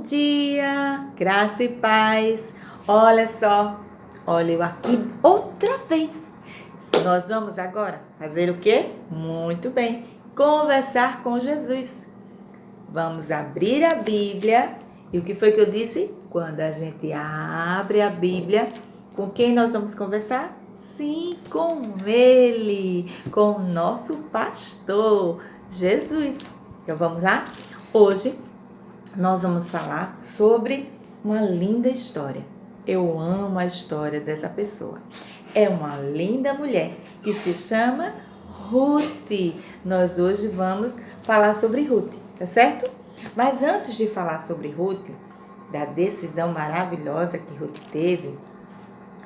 dia, graça e paz. Olha só, olha eu aqui outra vez. Nós vamos agora fazer o quê? Muito bem, conversar com Jesus. Vamos abrir a Bíblia. E o que foi que eu disse? Quando a gente abre a Bíblia, com quem nós vamos conversar? Sim, com Ele, com o nosso pastor, Jesus. Então vamos lá? Hoje nós vamos falar sobre uma linda história. Eu amo a história dessa pessoa. É uma linda mulher que se chama Ruth. Nós hoje vamos falar sobre Ruth, tá certo? Mas antes de falar sobre Ruth, da decisão maravilhosa que Ruth teve,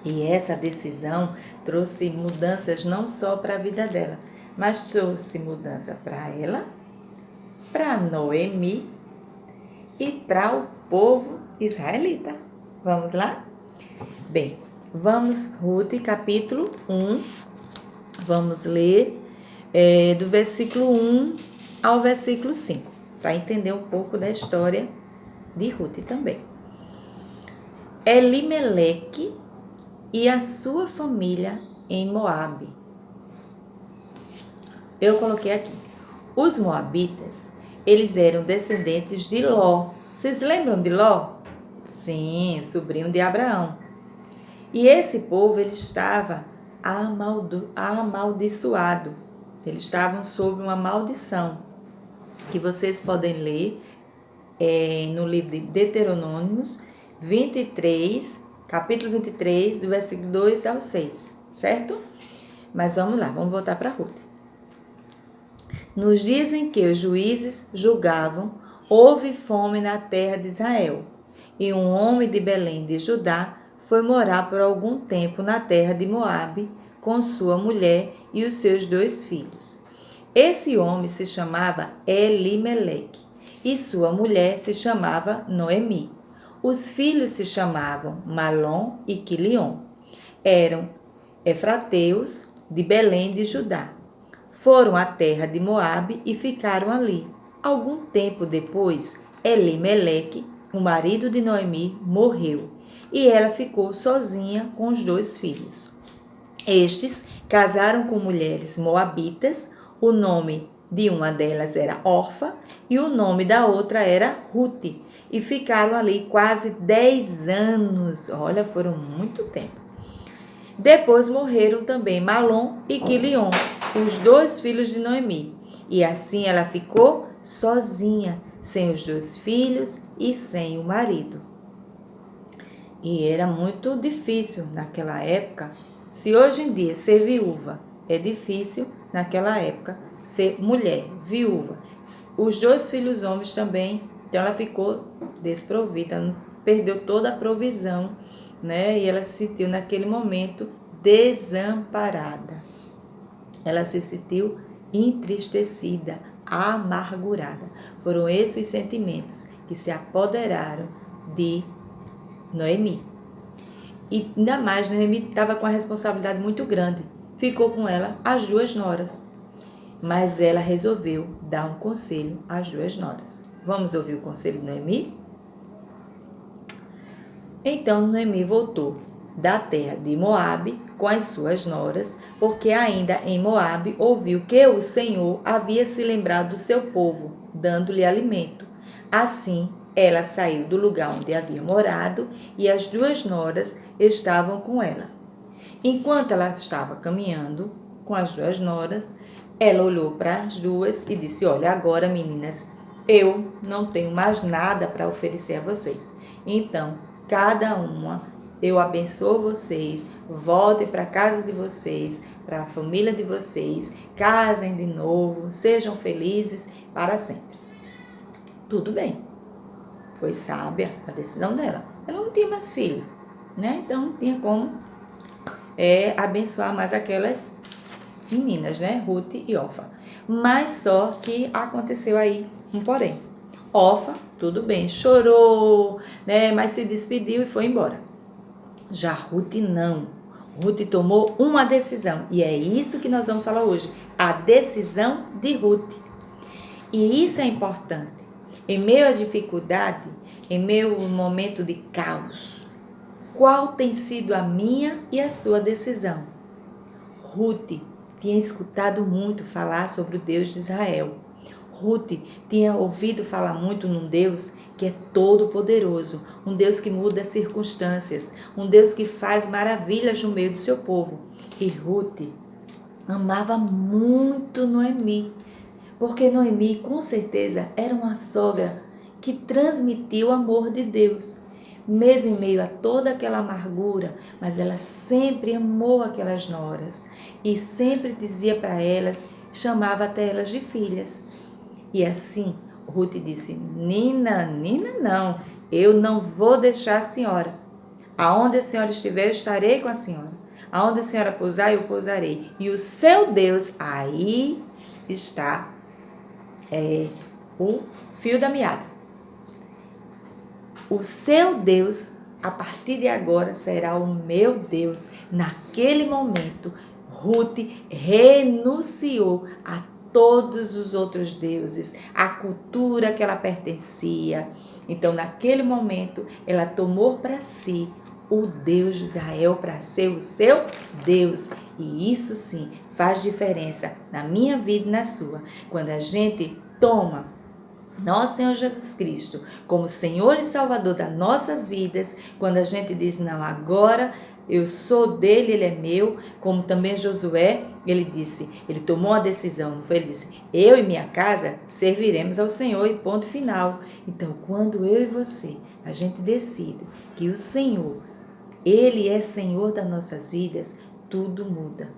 e essa decisão trouxe mudanças não só para a vida dela, mas trouxe mudança para ela, para Noemi e para o povo israelita. Vamos lá? Bem, vamos, Ruth, capítulo 1. Vamos ler do versículo 1 ao versículo 5, para entender um pouco da história de Ruth também. Elimeleque e a sua família em Moabe. Eu coloquei aqui. Os moabitas, eles eram descendentes de Ló. Vocês lembram de Ló? Sim, sobrinho de Abraão. E esse povo, ele estava amaldiçoado. Eles estavam sob uma maldição, que vocês podem ler no livro de Deuteronômios 23, capítulo 23, do versículo 2 ao 6, certo? Mas vamos lá, vamos voltar para Ruth. Nos dias em que os juízes julgavam, houve fome na terra de Israel, e um homem de Belém de Judá foi morar por algum tempo na terra de Moabe com sua mulher e os seus 2 filhos. Esse homem se chamava Elimeleque e sua mulher se chamava Noemi. Os filhos se chamavam Malom e Quilion. Eram efrateus de Belém de Judá. Foram à terra de Moabe e ficaram ali. Algum tempo depois, Elimeleque, o marido de Noemi, morreu e ela ficou sozinha com os 2 filhos. Estes casaram com mulheres moabitas. O nome de uma delas era Orfa e o nome da outra era Ruth, e ficaram ali quase 10 anos. Olha, foram muito tempo. Depois morreram também Malom e Quilion, os 2 filhos de Noemi, e assim ela ficou sozinha, sem os 2 filhos e sem o marido. E era muito difícil naquela época. Se hoje em dia ser viúva é difícil, naquela época ser mulher, viúva. Os 2 filhos homens também, então ela ficou desprovida, perdeu toda a provisão, né? E ela se sentiu naquele momento desamparada. Ela se sentiu entristecida, amargurada. Foram esses os sentimentos que se apoderaram de Noemi. E ainda mais, Noemi estava com a responsabilidade muito grande. Ficou com ela as 2 noras. Mas ela resolveu dar um conselho às 2 noras. Vamos ouvir o conselho de Noemi? Então Noemi voltou da terra de Moabe com as suas noras, porque ainda em Moabe ouviu que o Senhor havia se lembrado do seu povo, dando-lhe alimento. Assim, ela saiu do lugar onde havia morado e as 2 noras estavam com ela. Enquanto ela estava caminhando com as 2 noras, ela olhou para as 2 e disse: olha, agora, meninas, eu não tenho mais nada para oferecer a vocês. Então, cada uma, eu abençoo vocês, voltem para a casa de vocês, para a família de vocês, casem de novo, sejam felizes para sempre. Tudo bem. Foi sábia a decisão dela. Ela não tinha mais filho, né? Então não tinha como abençoar mais aquelas meninas, né? Ruth e Orfa. Mas só que aconteceu aí um porém. Orfa, tudo bem, chorou, né? Mas se despediu e foi embora. Já Ruth não. Ruth tomou uma decisão. E é isso que nós vamos falar hoje. A decisão de Ruth. E isso é importante. Em meio à dificuldade, em meu momento de caos, qual tem sido a minha e a sua decisão? Ruth tinha escutado muito falar sobre o Deus de Israel. Ruth tinha ouvido falar muito num Deus que é todo-poderoso, um Deus que muda as circunstâncias, um Deus que faz maravilhas no meio do seu povo. E Ruth amava muito Noemi, porque Noemi, com certeza, era uma sogra que transmitia o amor de Deus. Mesmo em meio a toda aquela amargura, mas ela sempre amou aquelas noras e sempre dizia para elas, chamava até elas de filhas. E assim, Ruth disse, Nina não, eu não vou deixar a senhora. Aonde a senhora estiver, eu estarei com a senhora. Aonde a senhora pousar, eu pousarei. E o seu Deus, aí está o fio da meada. O seu Deus, a partir de agora, será o meu Deus. Naquele momento, Ruth renunciou a todos os outros deuses, a cultura que ela pertencia. Então, naquele momento, ela tomou para si o Deus de Israel para ser o seu Deus. E isso sim faz diferença na minha vida e na sua. Quando a gente toma nosso Senhor Jesus Cristo como Senhor e Salvador das nossas vidas, quando a gente diz, não, agora eu sou dele, ele é meu, como também Josué, ele disse, ele tomou uma decisão, não foi? Ele disse, eu e minha casa serviremos ao Senhor e ponto final. Então, quando eu e você, a gente decide que o Senhor, ele é Senhor das nossas vidas, tudo muda.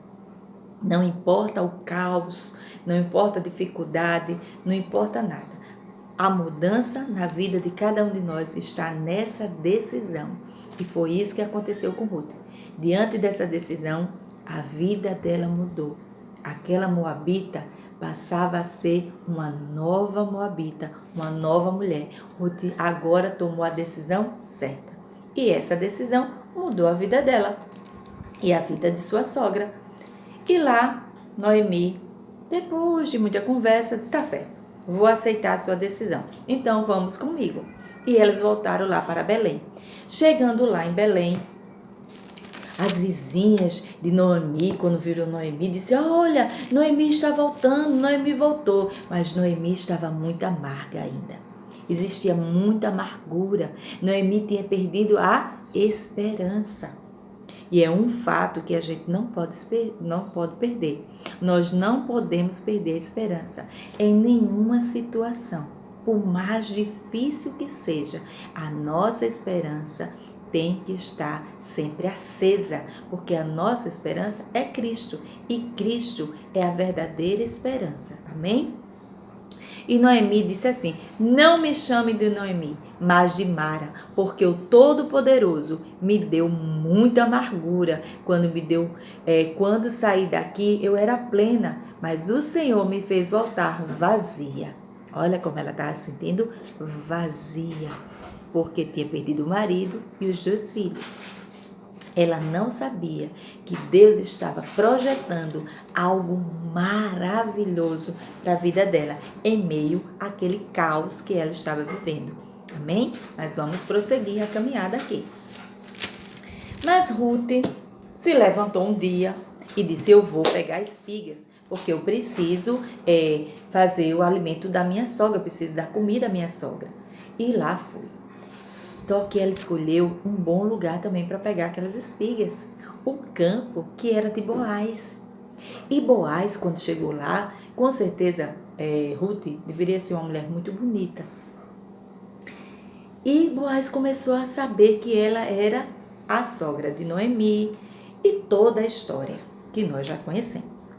Não importa o caos, não importa a dificuldade, não importa nada. A mudança na vida de cada um de nós está nessa decisão. E foi isso que aconteceu com Ruth. Diante dessa decisão, a vida dela mudou. Aquela moabita passava a ser uma nova moabita, uma nova mulher. Ruth agora tomou a decisão certa. E essa decisão mudou a vida dela e a vida de sua sogra. E lá, Noemi, depois de muita conversa, disse, tá certo, vou aceitar a sua decisão. Então, vamos comigo. E elas voltaram lá para Belém. Chegando lá em Belém, as vizinhas de Noemi, quando viram Noemi, disseram, olha, Noemi está voltando, Noemi voltou. Mas Noemi estava muito amarga ainda. Existia muita amargura. Noemi tinha perdido a esperança. E é um fato que a gente não pode perder. Nós não podemos perder a esperança em nenhuma situação. Por mais difícil que seja, a nossa esperança tem que estar sempre acesa, porque a nossa esperança é Cristo e Cristo é a verdadeira esperança. Amém? E Noemi disse assim, não me chame de Noemi, mas de Mara, porque o Todo-Poderoso me deu muita amargura. Quando saí daqui, eu era plena, mas o Senhor me fez voltar vazia. Olha como ela estava se sentindo vazia, porque tinha perdido o marido e os 2 filhos. Ela não sabia que Deus estava projetando algo maravilhoso para a vida dela, em meio àquele caos que ela estava vivendo. Amém? Mas vamos prosseguir a caminhada aqui. Mas Ruth se levantou um dia e disse, eu vou pegar espigas, porque eu preciso fazer o alimento da minha sogra, eu preciso dar comida à minha sogra. E lá foi. Só que ela escolheu um bom lugar também para pegar aquelas espigas. O campo que era de Boaz. E Boaz, quando chegou lá, com certeza Ruth deveria ser uma mulher muito bonita. E Boaz começou a saber que ela era a sogra de Noemi e toda a história que nós já conhecemos.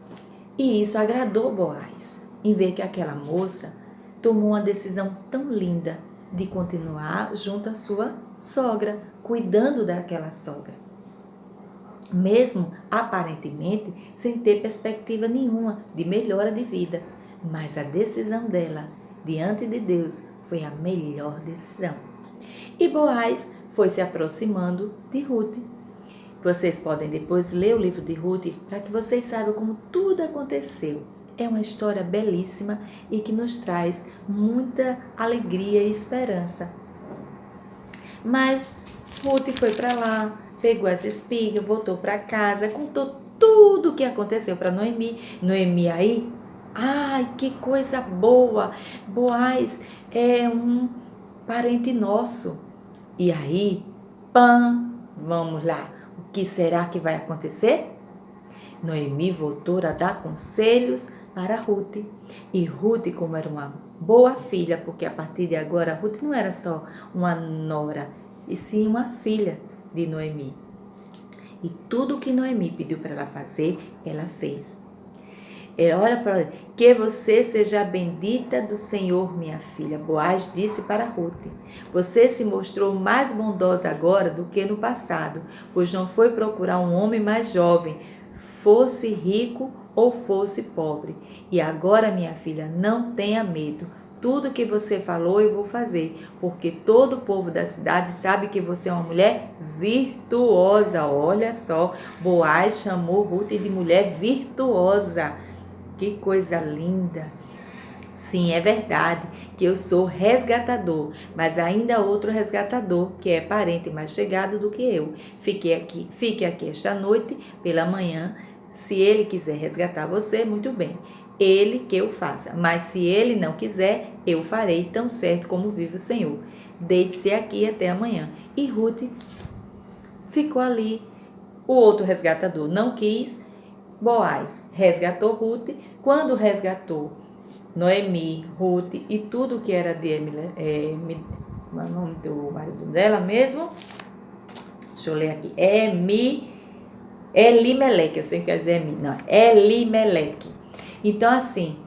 E isso agradou Boaz, em ver que aquela moça tomou uma decisão tão linda de continuar junto à sua sogra, cuidando daquela sogra. Mesmo aparentemente sem ter perspectiva nenhuma de melhora de vida, mas a decisão dela diante de Deus foi a melhor decisão. E Boaz foi se aproximando de Ruth. Vocês podem depois ler o livro de Ruth para que vocês saibam como tudo aconteceu. É uma história belíssima e que nos traz muita alegria e esperança. Mas Ruth foi para lá, pegou as espigas, voltou para casa, contou tudo o que aconteceu para Noemi. Noemi aí, ai, que coisa boa! Boaz é um parente nosso. E aí, pã, vamos lá, o que será que vai acontecer? Noemi voltou a dar conselhos para Ruth. E Ruth, como era uma boa filha, porque a partir de agora Ruth não era só uma nora, e sim uma filha de Noemi. E tudo que Noemi pediu para ela fazer, ela fez. Olha para ela, que você seja bendita do Senhor, minha filha. Boaz disse para Ruth: você se mostrou mais bondosa agora do que no passado, pois não foi procurar um homem mais jovem, fosse rico ou fosse pobre. E agora, minha filha, não tenha medo. Tudo que você falou eu vou fazer, porque todo o povo da cidade sabe que você é uma mulher virtuosa. Olha só, Boaz chamou Ruth de mulher virtuosa. Que coisa linda! Sim, é verdade que eu sou resgatador, mas ainda há outro resgatador que é parente mais chegado do que eu. Fique aqui esta noite, pela manhã. Se ele quiser resgatar você, muito bem. Ele que eu faça. Mas se ele não quiser, eu farei tão certo como vive o Senhor. Deite-se aqui até amanhã. E Ruth ficou ali. O outro resgatador não quis. Boaz resgatou Ruth. Quando resgatou Noemi, Ruth e tudo que era de o nome do marido dela mesmo, deixa eu ler aqui, Elimeleque, eu sei que quer dizer não, Elimeleque. Então assim,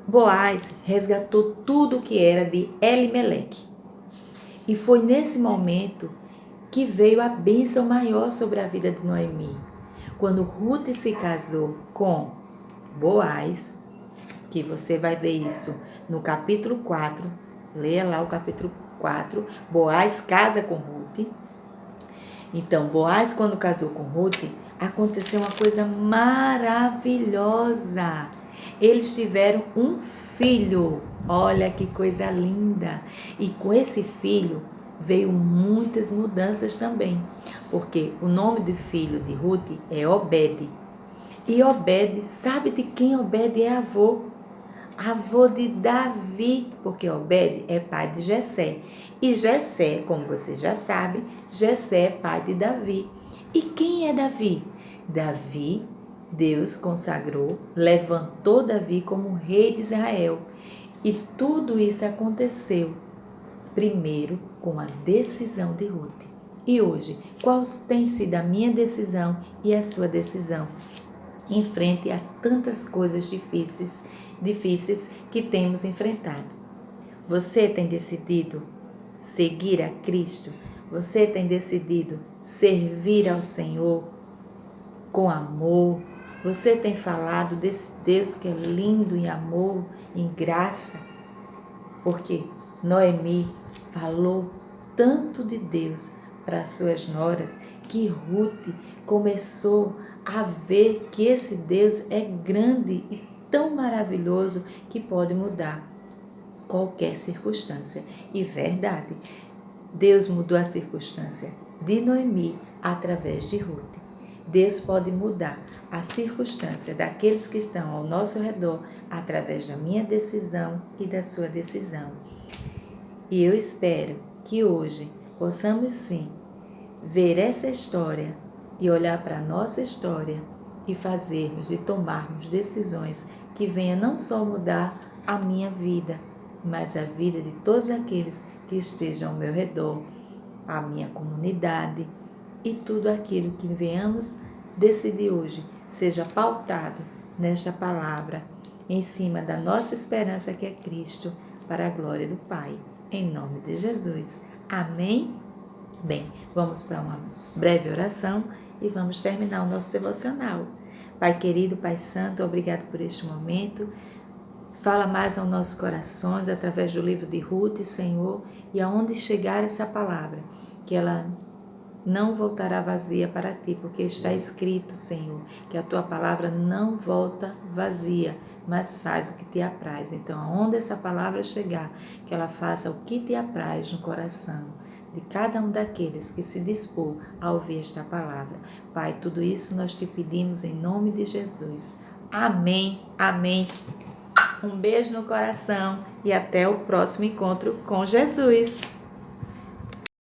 Boaz resgatou tudo que era de Elimeleque. E foi nesse momento que veio a bênção maior sobre a vida de Noemi. Quando Ruth se casou com Boaz, que você vai ver isso no capítulo 4, leia lá o capítulo 4, Boaz casa com Ruth. Então, Boaz, quando casou com Ruth, aconteceu uma coisa maravilhosa. Eles tiveram um filho, olha que coisa linda. E com esse filho veio muitas mudanças também, porque o nome do filho de Ruth é Obed. E Obed, sabe de quem Obed é avô? Avô de Davi, porque Obed é pai de Jessé. E Jessé, como você já sabe, Jessé é pai de Davi. E quem é Davi? Davi, Deus consagrou, levantou Davi como rei de Israel. E tudo isso aconteceu primeiro com a decisão de Ruth. E hoje, qual tem sido a minha decisão e a sua decisão em frente a tantas coisas difíceis que temos enfrentado? Você tem decidido seguir a Cristo? Você tem decidido servir ao Senhor com amor? Você tem falado desse Deus que é lindo em amor, em graça? Porque Noemi falou tanto de Deus para as suas noras que Ruth começou a ver que esse Deus é grande e tão maravilhoso que pode mudar qualquer circunstância. E verdade, Deus mudou a circunstância de Noemi através de Ruth. Deus pode mudar a circunstância daqueles que estão ao nosso redor através da minha decisão e da sua decisão. E eu espero que hoje possamos sim ver essa história e olhar para a nossa história e fazermos e tomarmos decisões que venham não só mudar a minha vida, mas a vida de todos aqueles que estejam ao meu redor, a minha comunidade e tudo aquilo que venhamos decidir hoje seja pautado nesta palavra, em cima da nossa esperança que é Cristo, para a glória do Pai. Em nome de Jesus. Amém? Bem, vamos para uma breve oração e vamos terminar o nosso devocional. Pai querido, Pai santo, obrigado por este momento. Fala mais aos nossos corações através do livro de Ruth, Senhor, e aonde chegar essa palavra, que ela não voltará vazia para ti, porque está escrito, Senhor, que a tua palavra não volta vazia, mas faz o que te apraz. Então, aonde essa palavra chegar, que ela faça o que te apraz no coração de cada um daqueles que se dispor a ouvir esta palavra. Pai, tudo isso nós te pedimos em nome de Jesus. Amém, amém. Um beijo no coração e até o próximo encontro com Jesus.